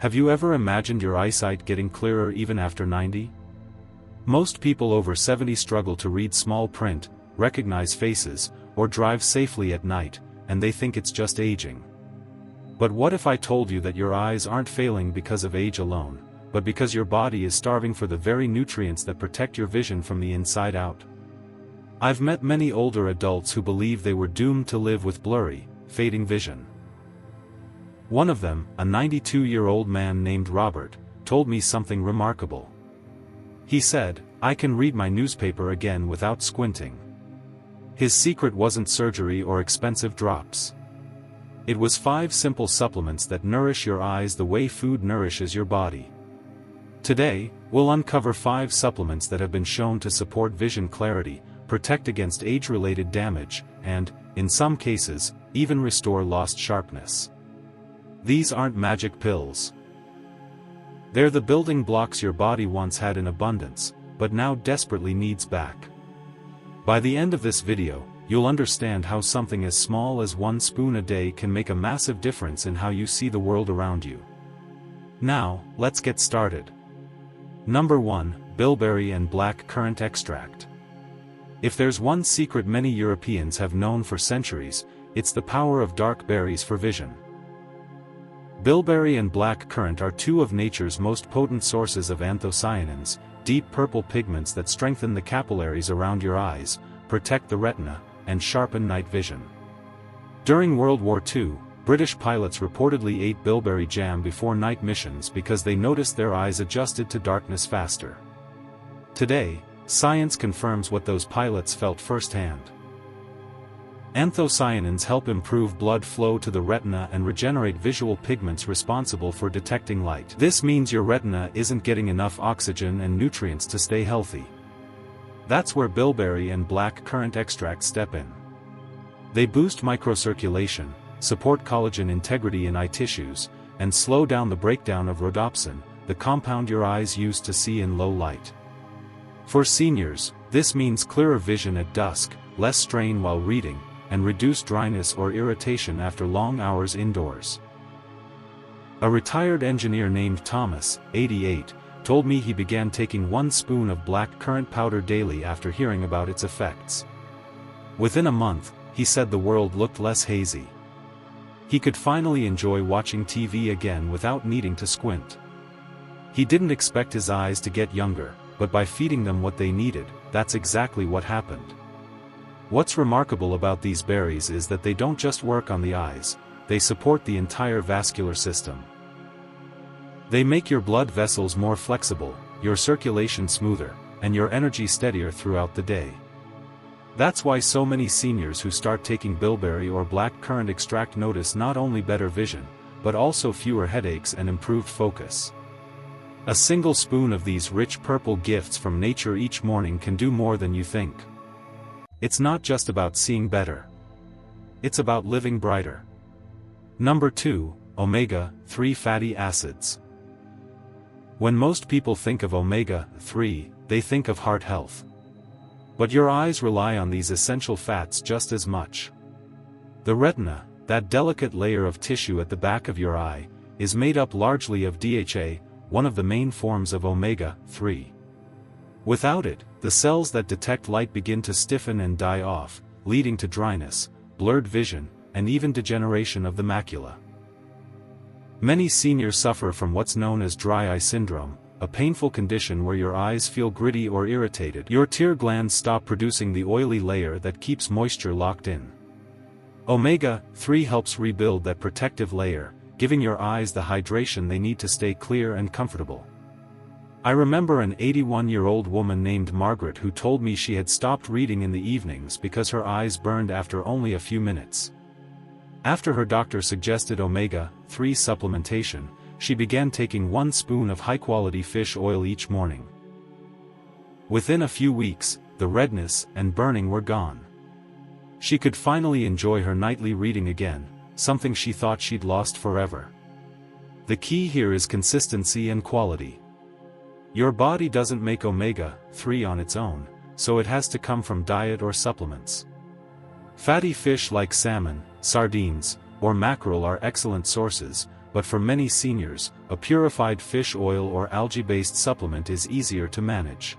Have you ever imagined your eyesight getting clearer even after 90? Most people over 70 struggle to read small print, recognize faces, or drive safely at night, and they think it's just aging. But what if I told you that your eyes aren't failing because of age alone, but because your body is starving for the very nutrients that protect your vision from the inside out? I've met many older adults who believe they were doomed to live with blurry, fading vision. One of them, a 92-year-old man named Robert, told me something remarkable. He said, "I can read my newspaper again without squinting." His secret wasn't surgery or expensive drops. It was 5 simple supplements that nourish your eyes the way food nourishes your body. Today, we'll uncover 5 supplements that have been shown to support vision clarity, protect against age-related damage, and, in some cases, even restore lost sharpness. These aren't magic pills. They're the building blocks your body once had in abundance, but now desperately needs back. By the end of this video, you'll understand how something as small as 1 spoon a day can make a massive difference in how you see the world around you. Now, let's get started. Number 1, bilberry and black currant extract. If there's one secret many Europeans have known for centuries, it's the power of dark berries for vision. Bilberry and black currant are 2 of nature's most potent sources of anthocyanins, deep purple pigments that strengthen the capillaries around your eyes, protect the retina, and sharpen night vision. During World War II, British pilots reportedly ate bilberry jam before night missions because they noticed their eyes adjusted to darkness faster. Today, science confirms what those pilots felt firsthand. Anthocyanins help improve blood flow to the retina and regenerate visual pigments responsible for detecting light. This means your retina isn't getting enough oxygen and nutrients to stay healthy. That's where bilberry and black currant extract step in. They boost microcirculation, support collagen integrity in eye tissues, and slow down the breakdown of rhodopsin, the compound your eyes use to see in low light. For seniors, this means clearer vision at dusk, less strain while reading, and reduced dryness or irritation after long hours indoors. A retired engineer named Thomas, 88, told me he began taking 1 spoon of black currant powder daily after hearing about its effects. Within a month, he said the world looked less hazy. He could finally enjoy watching TV again without needing to squint. He didn't expect his eyes to get younger, but by feeding them what they needed, that's exactly what happened. What's remarkable about these berries is that they don't just work on the eyes, they support the entire vascular system. They make your blood vessels more flexible, your circulation smoother, and your energy steadier throughout the day. That's why so many seniors who start taking bilberry or black currant extract notice not only better vision, but also fewer headaches and improved focus. A single spoon of these rich purple gifts from nature each morning can do more than you think. It's not just about seeing better. It's about living brighter. Number 2, omega-3 fatty acids. When most people think of omega-3, they think of heart health. But your eyes rely on these essential fats just as much. The retina, that delicate layer of tissue at the back of your eye, is made up largely of DHA, one of the main forms of omega-3. Without it, the cells that detect light begin to stiffen and die off, leading to dryness, blurred vision, and even degeneration of the macula. Many seniors suffer from what's known as dry eye syndrome, a painful condition where your eyes feel gritty or irritated. Your tear glands stop producing the oily layer that keeps moisture locked in. Omega-3 helps rebuild that protective layer, giving your eyes the hydration they need to stay clear and comfortable. I remember an 81-year-old woman named Margaret who told me she had stopped reading in the evenings because her eyes burned after only a few minutes. After her doctor suggested omega-3 supplementation, she began taking 1 spoon of high-quality fish oil each morning. Within a few weeks, the redness and burning were gone. She could finally enjoy her nightly reading again, something she thought she'd lost forever. The key here is consistency and quality. Your body doesn't make omega-3 on its own, so it has to come from diet or supplements. Fatty fish like salmon, sardines, or mackerel are excellent sources, but for many seniors, a purified fish oil or algae-based supplement is easier to manage.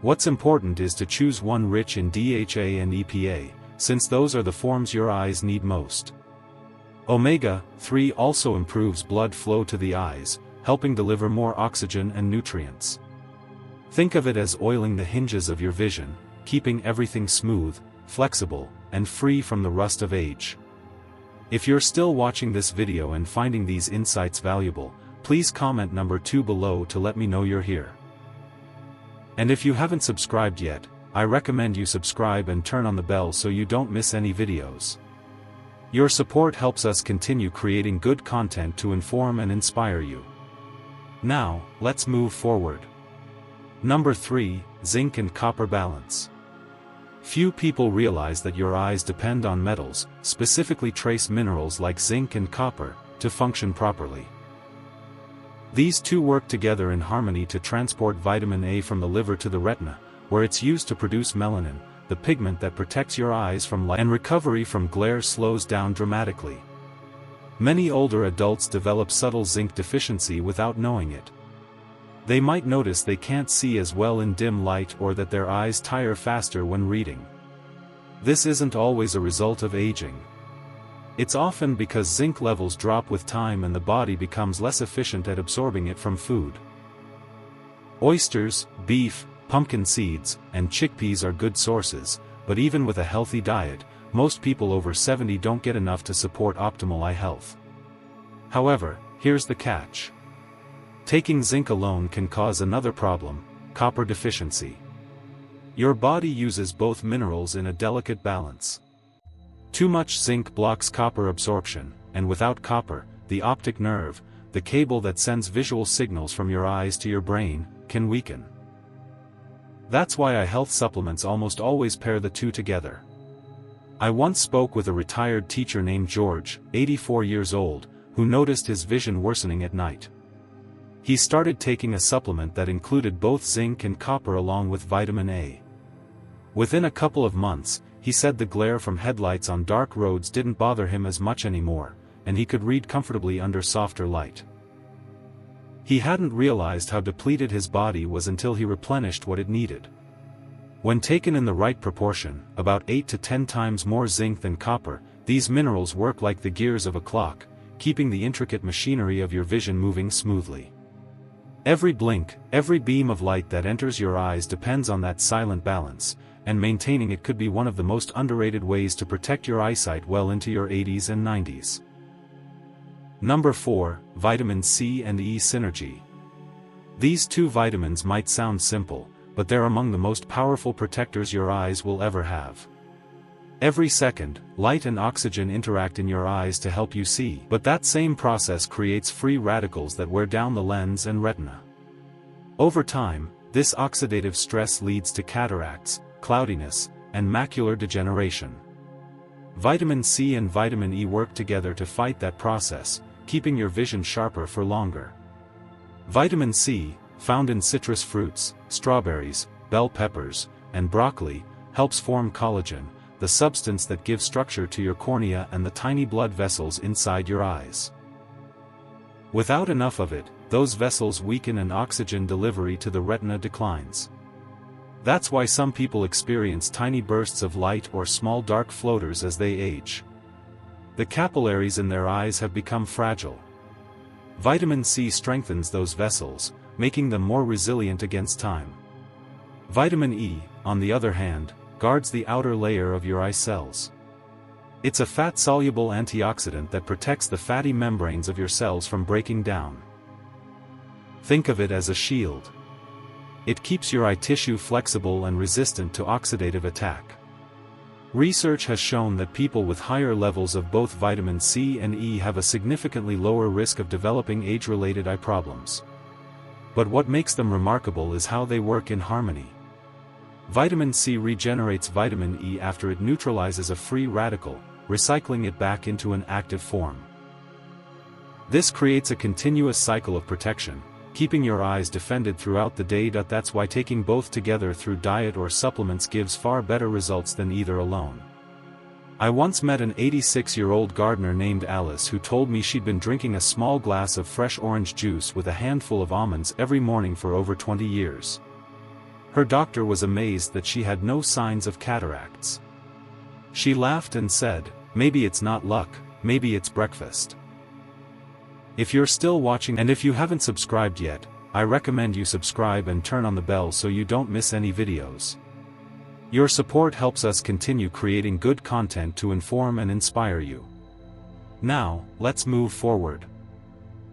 What's important is to choose one rich in DHA and EPA, since those are the forms your eyes need most. Omega-3 also improves blood flow to the eyes, helping deliver more oxygen and nutrients. Think of it as oiling the hinges of your vision, keeping everything smooth, flexible, and free from the rust of age. If you're still watching this video and finding these insights valuable, please comment number 2 below to let me know you're here. And if you haven't subscribed yet, I recommend you subscribe and turn on the bell so you don't miss any videos. Your support helps us continue creating good content to inform and inspire you. Now, let's move forward. Number 3, zinc and copper balance. Few people realize that your eyes depend on metals, specifically trace minerals like zinc and copper, to function properly. These two work together in harmony to transport vitamin A from the liver to the retina, where it's used to produce melanin, the pigment that protects your eyes from light, and recovery from glare slows down dramatically. Many older adults develop subtle zinc deficiency without knowing it. They might notice they can't see as well in dim light or that their eyes tire faster when reading. This isn't always a result of aging. It's often because zinc levels drop with time and the body becomes less efficient at absorbing it from food. Oysters, beef, pumpkin seeds, and chickpeas are good sources, but even with a healthy diet, most people over 70 don't get enough to support optimal eye health. However, here's the catch. Taking zinc alone can cause another problem, copper deficiency. Your body uses both minerals in a delicate balance. Too much zinc blocks copper absorption, and without copper, the optic nerve, the cable that sends visual signals from your eyes to your brain, can weaken. That's why eye health supplements almost always pair the two together. I once spoke with a retired teacher named George, 84 years old, who noticed his vision worsening at night. He started taking a supplement that included both zinc and copper along with vitamin A. Within a couple of months, he said the glare from headlights on dark roads didn't bother him as much anymore, and he could read comfortably under softer light. He hadn't realized how depleted his body was until he replenished what it needed. When taken in the right proportion, about 8 to 10 times more zinc than copper, these minerals work like the gears of a clock, keeping the intricate machinery of your vision moving smoothly. Every blink, every beam of light that enters your eyes depends on that silent balance, and maintaining it could be one of the most underrated ways to protect your eyesight well into your 80s and 90s. Number 4, vitamin C and E synergy. These two vitamins might sound simple, but they're among the most powerful protectors your eyes will ever have. Every second, light and oxygen interact in your eyes to help you see, but that same process creates free radicals that wear down the lens and retina. Over time, this oxidative stress leads to cataracts, cloudiness, and macular degeneration. Vitamin C and vitamin E work together to fight that process, keeping your vision sharper for longer. Vitamin C, found in citrus fruits, strawberries, bell peppers, and broccoli, helps form collagen, the substance that gives structure to your cornea and the tiny blood vessels inside your eyes. Without enough of it, those vessels weaken and oxygen delivery to the retina declines. That's why some people experience tiny bursts of light or small dark floaters as they age. The capillaries in their eyes have become fragile. Vitamin C strengthens those vessels, making them more resilient against time. Vitamin E, on the other hand, guards the outer layer of your eye cells. It's a fat-soluble antioxidant that protects the fatty membranes of your cells from breaking down. Think of it as a shield. It keeps your eye tissue flexible and resistant to oxidative attack. Research has shown that people with higher levels of both vitamin C and E have a significantly lower risk of developing age-related eye problems. But what makes them remarkable is how they work in harmony. Vitamin C regenerates vitamin E after it neutralizes a free radical, recycling it back into an active form. This creates a continuous cycle of protection, keeping your eyes defended throughout the day. That's why taking both together through diet or supplements gives far better results than either alone. I once met an 86-year-old gardener named Alice who told me she'd been drinking a small glass of fresh orange juice with a handful of almonds every morning for over 20 years. Her doctor was amazed that she had no signs of cataracts. She laughed and said, "Maybe it's not luck, maybe it's breakfast." If you're still watching and if you haven't subscribed yet, I recommend you subscribe and turn on the bell so you don't miss any videos. Your support helps us continue creating good content to inform and inspire you. Now, let's move forward.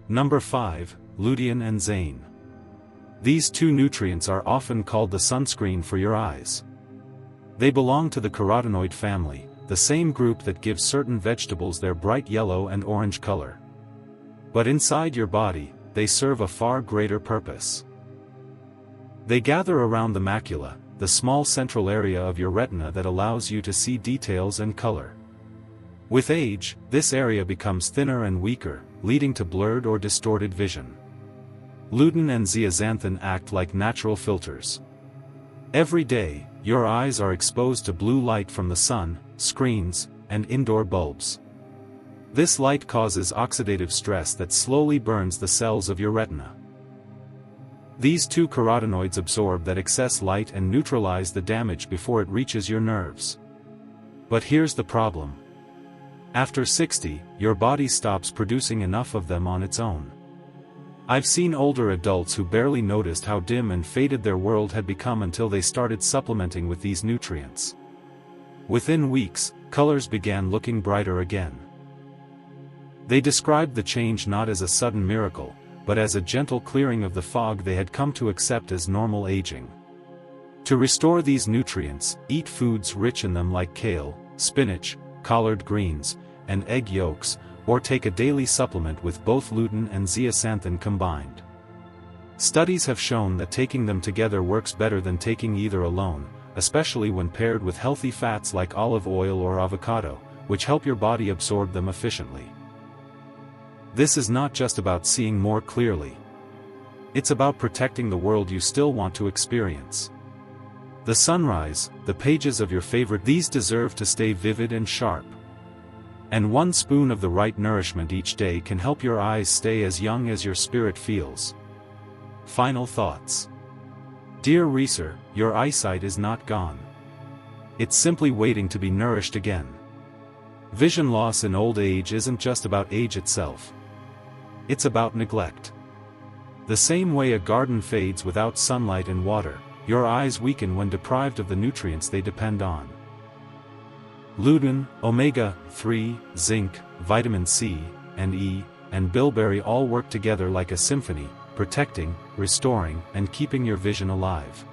Number 5, lutein and zein. These two nutrients are often called the sunscreen for your eyes. They belong to the carotenoid family, the same group that gives certain vegetables their bright yellow and orange color. But inside your body, they serve a far greater purpose. They gather around the macula, the small central area of your retina that allows you to see details and color. With age, this area becomes thinner and weaker, leading to blurred or distorted vision. Lutein and zeaxanthin act like natural filters. Every day, your eyes are exposed to blue light from the sun, screens, and indoor bulbs. This light causes oxidative stress that slowly burns the cells of your retina. These two carotenoids absorb that excess light and neutralize the damage before it reaches your nerves. But here's the problem. After 60, your body stops producing enough of them on its own. I've seen older adults who barely noticed how dim and faded their world had become until they started supplementing with these nutrients. Within weeks, colors began looking brighter again. They described the change not as a sudden miracle, but as a gentle clearing of the fog they had come to accept as normal aging. To restore these nutrients, eat foods rich in them like kale, spinach, collard greens, and egg yolks, or take a daily supplement with both lutein and zeaxanthin combined. Studies have shown that taking them together works better than taking either alone, especially when paired with healthy fats like olive oil or avocado, which help your body absorb them efficiently. This is not just about seeing more clearly. It's about protecting the world you still want to experience. The sunrise, the pages of your favorite, these deserve to stay vivid and sharp. And one spoon of the right nourishment each day can help your eyes stay as young as your spirit feels. Final thoughts. Dear reader, your eyesight is not gone. It's simply waiting to be nourished again. Vision loss in old age isn't just about age itself. It's about neglect. The same way a garden fades without sunlight and water, your eyes weaken when deprived of the nutrients they depend on. Lutein, omega-3, zinc, vitamin C, and E, and bilberry all work together like a symphony, protecting, restoring, and keeping your vision alive.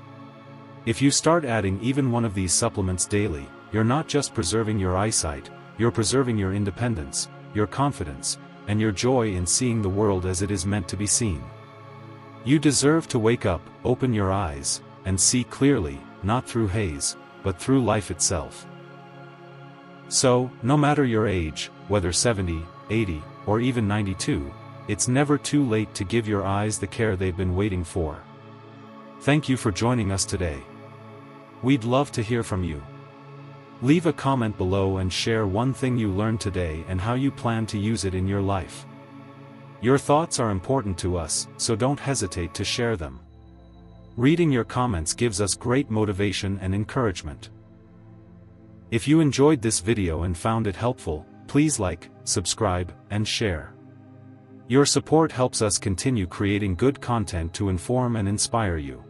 If you start adding even one of these supplements daily, you're not just preserving your eyesight, you're preserving your independence, your confidence, and your joy in seeing the world as it is meant to be seen. You deserve to wake up, open your eyes, and see clearly, not through haze, but through life itself. So, no matter your age, whether 70, 80, or even 92, it's never too late to give your eyes the care they've been waiting for. Thank you for joining us today. We'd love to hear from you. Leave a comment below and share one thing you learned today and how you plan to use it in your life. Your thoughts are important to us, so don't hesitate to share them. Reading your comments gives us great motivation and encouragement. If you enjoyed this video and found it helpful, please like, subscribe, and share. Your support helps us continue creating good content to inform and inspire you.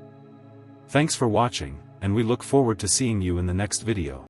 Thanks for watching, and we look forward to seeing you in the next video.